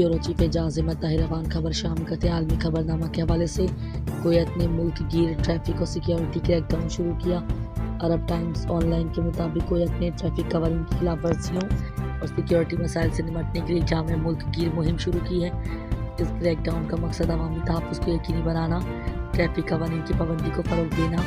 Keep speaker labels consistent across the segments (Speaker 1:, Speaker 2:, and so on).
Speaker 1: Bureau chief Ejaz Ahmad Tahir Awan खबर शाम करते आलमी खबरनामा के हवाले से कुवैत ने मुल्क गिर ट्रैफिक और सिक्योरिटी क्रैकडाउन शुरू किया। अरब टाइम्स ऑनलाइन के मुताबिक कुवैत ने ट्रैफिक कवानीन की खिलाफ वर्जियों और सिक्योरिटी मसाइल से निपटने के लिए जामे मुल्क गिर मुहिम शुरू की है। इस क्रैकडाउन का मकसद अवामी तहफ़्फ़ुज़ को यकीनी बनाना, ट्रैफिक कवानीन की पाबंदी को फ़रोग़ देना,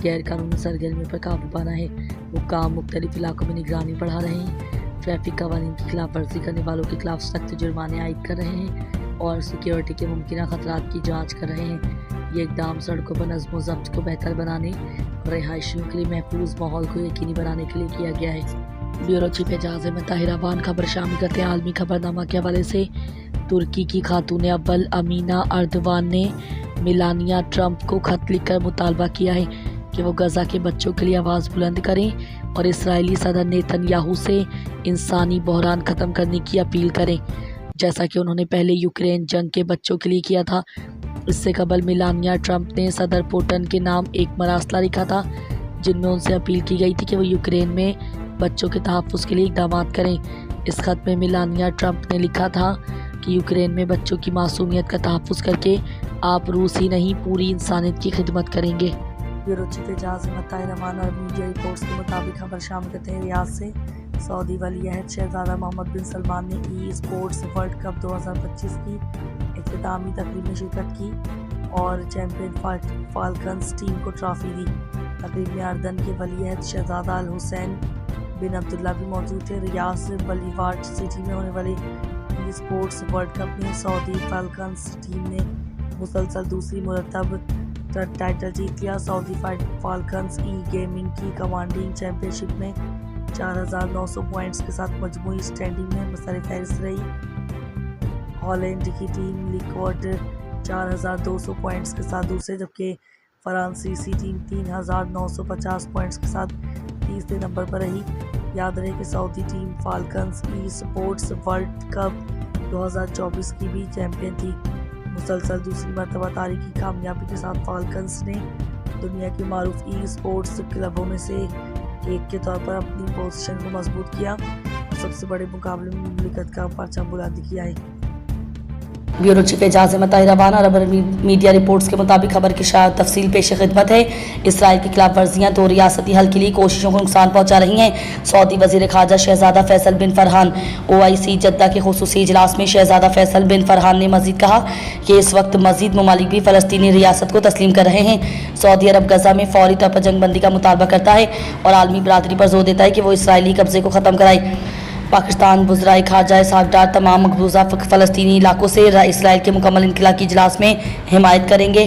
Speaker 1: गैर कानूनी सरगर्मियों पर काबू पाना है। हुक्काम मुख्तलिफ इलाकों में निगरानी बढ़ा रहे हैं, ट्रैफिक कवानीन की खिलाफ वर्जी करने वालों के खिलाफ सख्त जुर्माने आयद कर रहे हैं और सिक्योरिटी के मुमकिन खतरात की जांच कर रहे हैं। ये इक़दाम सड़कों पर नज़्म व ज़ब्त को बेहतर बनाने और रिहायशियों के लिए महफूज माहौल को यकीनी बनाने के लिए किया गया है। ब्यूरो चीफ एजाज अहमद ताहिर अवान खबर शामिल करते हैं आलमी खबरनामा के हवाले से। तुर्की की खातून अव्वल अमीना अर्दवान ने मिलानिया ट्रंप को खत लिखकर मुतालबा किया है कि वो गज़ा के बच्चों के लिए आवाज़ बुलंद करें और इसराइली सदर नेतन्याहू से इंसानी बहरान ख़त्म करने की अपील करें, जैसा कि उन्होंने पहले यूक्रेन जंग के बच्चों के लिए किया था। इससे कबल मिलानिया ट्रंप ने सदर पुतिन के नाम एक मरासला लिखा था, जिनमें उनसे अपील की गई थी कि वो यूक्रेन में बच्चों के तहफ़्फ़ुज़ के लिए इक़दाम करें। इस खत में मिलानिया ट्रंप ने लिखा था कि यूक्रेन में बच्चों की मासूमियत का तहफ़्फ़ुज़ करके आप रूस ही नहीं पूरी इंसानियत की खिदमत करेंगे। ब्यूरो चीफ एजाज अहमद ताहिर अवान और मीडिया रिपोर्ट्स के मुताबिक खबर शामिल करते हैं रियाद से। सऊदी वली अहद शहजादा मोहम्मद बिन सलमान ने ई स्पोर्ट्स वर्ल्ड कप 2025 की इख्तितामी तकरीब में शिरकत की और चैंपियन फाल्कन्स टीम को ट्रॉफी दी। तकरीब में अर्दन के वली अहद शहजादा अल हुसैन बिन अब्दुल्ला भी मौजूद थे। रियाद से बलीवार्ड सिटी में होने वाले ई स्पोर्ट्स वर्ल्ड कप में सऊदी फाल्कन्स टीम ने मुसलसल दूसरी मुरतब टाइटल जीत लिया। सऊदी फाल्कन्स ई गेमिंग की कमांडिंग चैंपियनशिप में 4,900 पॉइंट्स के साथ मजमूई स्टैंडिंग में मसर फहरिस्त रही। हॉलैंड की टीम लिक्वर्ड 4,200 पॉइंट्स के साथ दूसरे, जबकि फ्रांसीसी टीम 3,950 पॉइंट्स के साथ तीसरे नंबर पर रही। याद रहे कि Saudi team falcons e sports world cup 2024 की भी चैंपियन थी। मुसलसल दूसरी मरतबा तारीखी कामयाबी के साथ फाल्कन्स ने दुनिया के मारूफ ई स्पोर्ट्स क्लबों में से एक के तौर पर अपनी पोजीशन को मजबूत किया और सबसे बड़े मुकाबले में मुमलिकत का परचम बुलंद किया है।
Speaker 2: ब्यूरो चीफ एजाज अहमद ताहिर अवान और अरब मीडिया रिपोर्ट्स के मुताबिक खबर की तफसील पेश खिदमत है। इसराइल की खिलाफ वर्जियाँ दो रियासती हल के लिए कोशिशों को नुकसान पहुँचा रही हैं। सऊदी वज़ीर ख़ारजा शहजादा फैसल बिन फरहान OIC जद्दा के खुसूसी इजलास में शहजादा फैसल बिन फरहान ने मज़ीद कहा कि इस वक्त मज़ीद ममालिक भी फ़लस्तीनी रियासत को तस्लीम कर रहे हैं। सऊदी अरब गज़ा में फ़ौरी तौर पर जंगबंदी का मुतालबा करता है और आलमी बरादरी पर जोर देता है कि वो इसराइली कब्ज़े को ख़त्म कराए। पाकिस्तान वज़राए ख़ारजा सागदार तमाम मकबूजा फ़लस्तीनी इलाकों से इसराइल के मुकम्मल इनखला की इजलास में हिमायत करेंगे।